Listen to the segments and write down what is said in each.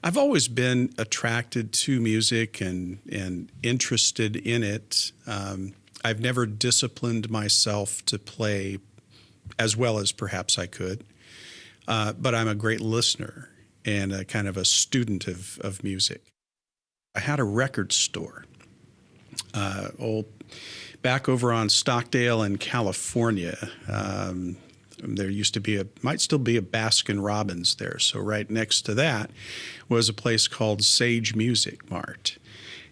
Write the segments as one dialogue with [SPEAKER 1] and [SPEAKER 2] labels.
[SPEAKER 1] I've always been attracted to music and interested in it. I've never disciplined myself to play as well as perhaps I could, but I'm a great listener and a kind of a student of music. I had a record store, back over on Stockdale in California. There used to might still be a Baskin Robbins there. So right next to that was a place called Sage Music Mart.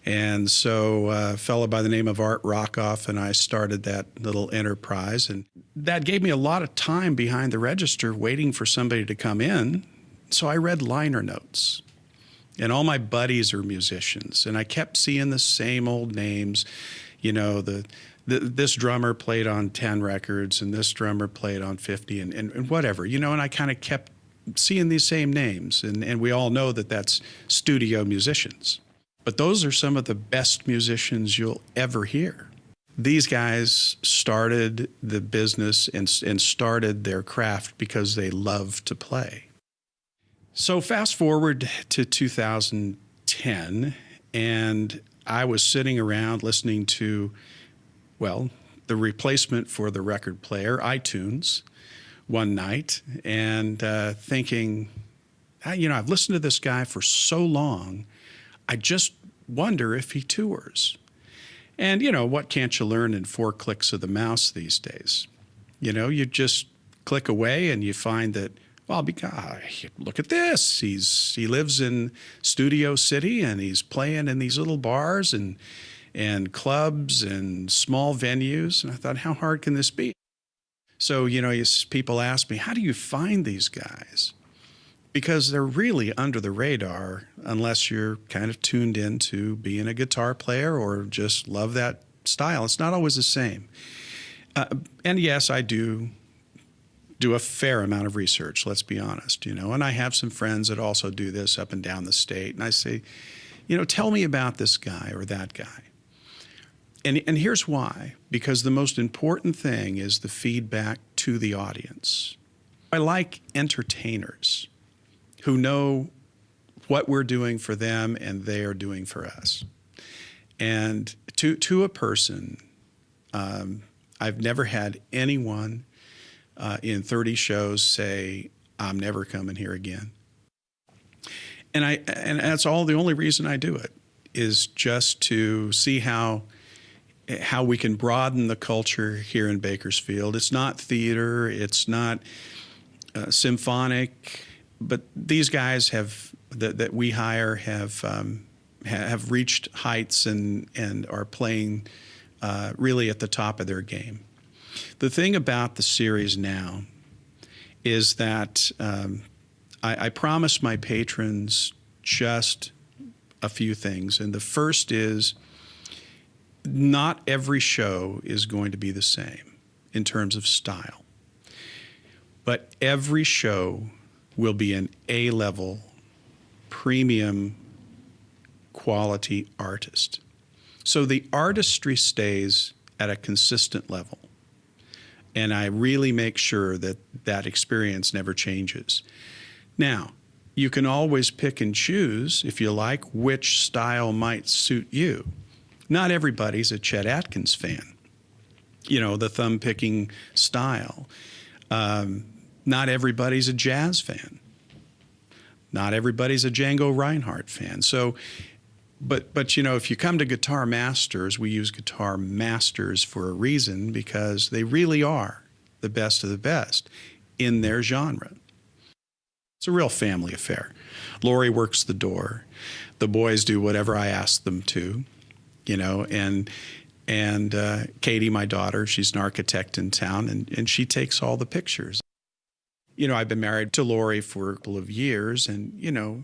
[SPEAKER 1] And so a fellow by the name of Art Rockoff and I started that little enterprise. And that gave me a lot of time behind the register waiting for somebody to come in. So I read liner notes. And all my buddies are musicians. And I kept seeing the same old names. You know, this drummer played on 10 records and this drummer played on 50 and whatever, you know, and I kind of kept seeing these same names. And we all know that that's studio musicians. But those are some of the best musicians you'll ever hear. These guys started the business and started their craft because they love to play. So fast forward to 2010, and I was sitting around listening to, well, the replacement for the record player, iTunes, one night, and thinking, you know, I've listened to this guy for so long, I just wonder if he tours. And, you know, what can't you learn in 4 clicks of the mouse these days? You know, you just click away and you find that, well, look at this. He lives in Studio City and he's playing in these little bars and clubs and small venues. And I thought, how hard can this be? So, you know, people ask me, how do you find these guys? Because they're really under the radar unless you're kind of tuned into being a guitar player or just love that style. It's not always the same. And yes, I do a fair amount of research, let's be honest, you know, and I have some friends that also do this up and down the state. And I say, you know, tell me about this guy or that guy. And here's why, because the most important thing is the feedback to the audience. I like entertainers who know what we're doing for them and they are doing for us. And to a person, I've never had anyone in 30 shows say, I'm never coming here again. And that's the only reason I do it is just to see how we can broaden the culture here in Bakersfield. It's not theater, it's not symphonic, but these guys that we hire have reached heights and are playing really at the top of their game. The thing about the series now is that I promise my patrons just a few things. And the first is not every show is going to be the same in terms of style. But every show will be an A-level, premium quality artist. So the artistry stays at a consistent level. And I really make sure that experience never changes. Now, you can always pick and choose, if you like, which style might suit you. Not everybody's a Chet Atkins fan, you know, the thumb-picking style. Not everybody's a jazz fan. Not everybody's a Django Reinhardt fan. So, but you know, if you come to Guitar Masters, we use Guitar Masters for a reason because they really are the best of the best in their genre. It's a real family affair. Lori works the door. The boys do whatever I ask them to, you know, and Katie, my daughter, she's an architect in town, and she takes all the pictures. You know, I've been married to Lori for a couple of years, and, you know,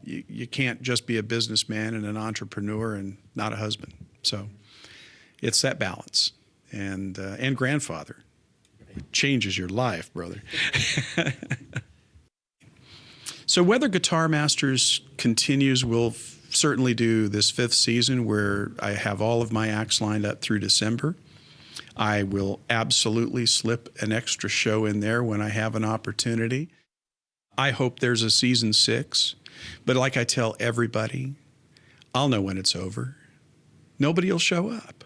[SPEAKER 1] you can't just be a businessman and an entrepreneur and not a husband. So it's that balance. And grandfather. It changes your life, brother. So whether Guitar Masters continues, we'll certainly do this 5th season where I have all of my acts lined up through December. I will absolutely slip an extra show in there when I have an opportunity. I hope there's a season 6. But like I tell everybody, I'll know when it's over. Nobody will show up.